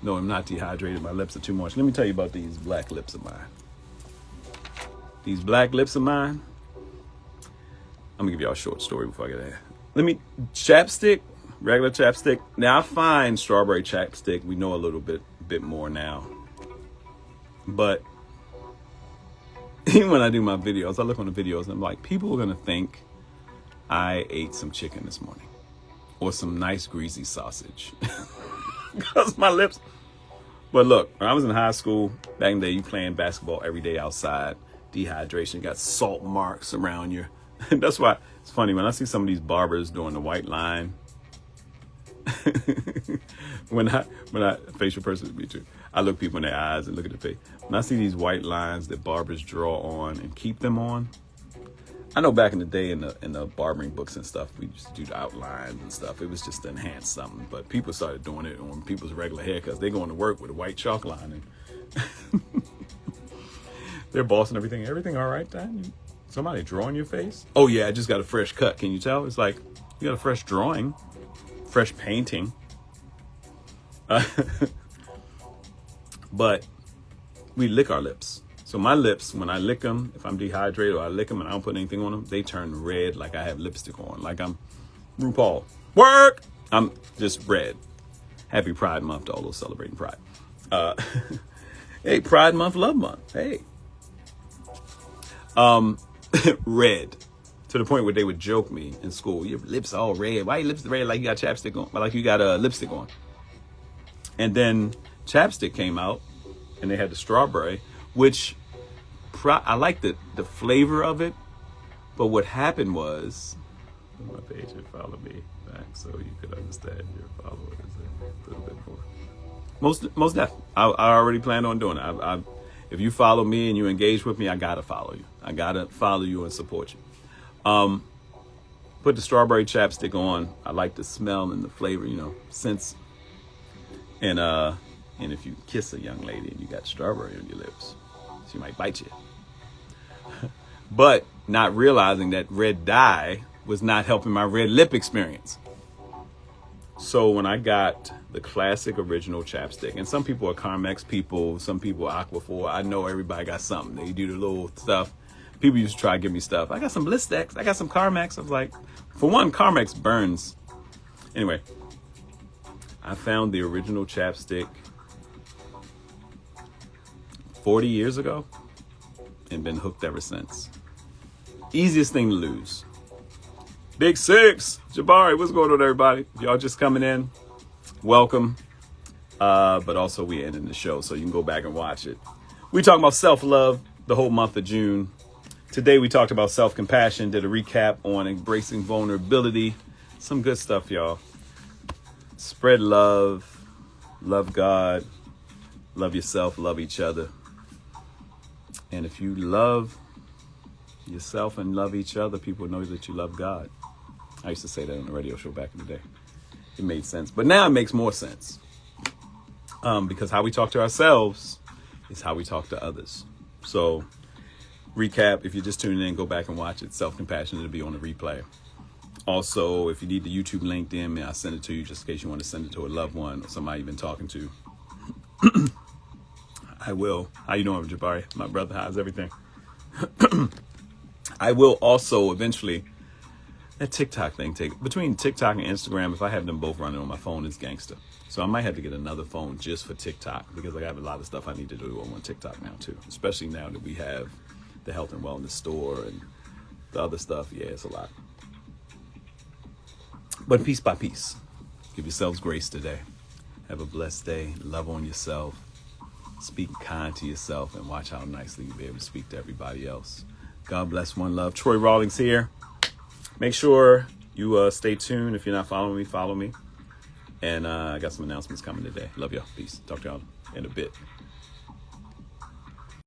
No, I'm not dehydrated. My lips are too much. Let me tell you about these black lips of mine. These black lips of mine. I'm gonna give y'all a short story before I get there. Chapstick, regular chapstick. Now I find strawberry chapstick. We know a little bit more now. But even when I do my videos, I look on the videos and I'm like, people are gonna think I ate some chicken this morning or some nice greasy sausage because my lips. But look, when I was in high school, back in the day, you playing basketball every day outside, dehydration, got salt marks around you. And that's why it's funny when I see some of these barbers doing the white line. when I facial person, me too. I look people in their eyes and look at the face. When I see these white lines that barbers draw on and keep them on, I know back in the day in the barbering books and stuff, we used to do the outlines and stuff. It was just to enhance something. But people started doing it on people's regular haircuts. They going to work with a white chalk line and they're bossing everything. Everything all right, Dan? Somebody drawing your face? Oh yeah, I just got a fresh cut. Can you tell? It's like you got a fresh drawing, fresh painting. But we lick our lips. So my lips, when I lick them, if I'm dehydrated or I lick them and I don't put anything on them, they turn red like I have lipstick on, like I'm RuPaul. Work! I'm just red. Happy Pride Month to all those celebrating Pride. Hey, Pride Month, Love Month. Hey. Red. To the point where they would joke me in school, your lips all red. Why your lips red like you got chapstick on? Like you got lipstick on. And then chapstick came out and they had the strawberry, which I like the flavor of it. But what happened was, on my page and follow me back so you could understand your followers a little bit more. Most definitely. I already planned on doing it. If you follow me and you engage with me, I gotta follow you. I gotta follow you and support you. Put the strawberry chapstick on. I like the smell and the flavor, you know, scents. And if you kiss a young lady and you got strawberry on your lips, she might bite you. But not realizing that red dye was not helping my red lip experience. So when I got the classic original chapstick, and some people are Carmex people, some people are Aquaphor. I know everybody got something. They do the little stuff. People used to try to give me stuff. I got some Blistex. I got some Carmex. I was like, for one, Carmex burns. Anyway, I found the original chapstick 40 years ago and been hooked ever since. Easiest thing to lose. Big Six, Jabari, what's going on, everybody? If y'all just coming in, welcome. But also we ending the show, so you can go back and watch it. We talking about self-love the whole month of June. Today we talked about self-compassion, did a recap on embracing vulnerability. Some good stuff, y'all. Spread love, love God, love yourself, love each other. And if you love yourself and love each other, people know that you love God. I used to say that on the radio show back in the day. It made sense. But now it makes more sense. Because how we talk to ourselves is how we talk to others. So, recap, if you're just tuning in, go back and watch it. Self-compassion, it'll be on the replay. Also, if you need the YouTube link, then I'll send it to you just in case you want to send it to a loved one or somebody you've been talking to. I will. How you doing, Jabari? My brother, how's everything? I will also eventually, that TikTok thing, between TikTok and Instagram, if I have them both running on my phone, it's gangster. So I might have to get another phone just for TikTok because I have a lot of stuff I need to do on TikTok now too, especially now that we have the health and wellness store and the other stuff. Yeah, it's a lot. But piece by piece, give yourselves grace today. Have a blessed day. Love on yourself. Speak kind to yourself and watch how nicely you'll be able to speak to everybody else. God bless, one love. Troy Rawlings here. Make sure you stay tuned. If you're not following me, follow me. And I got some announcements coming today. Love y'all. Peace. Talk to y'all in a bit.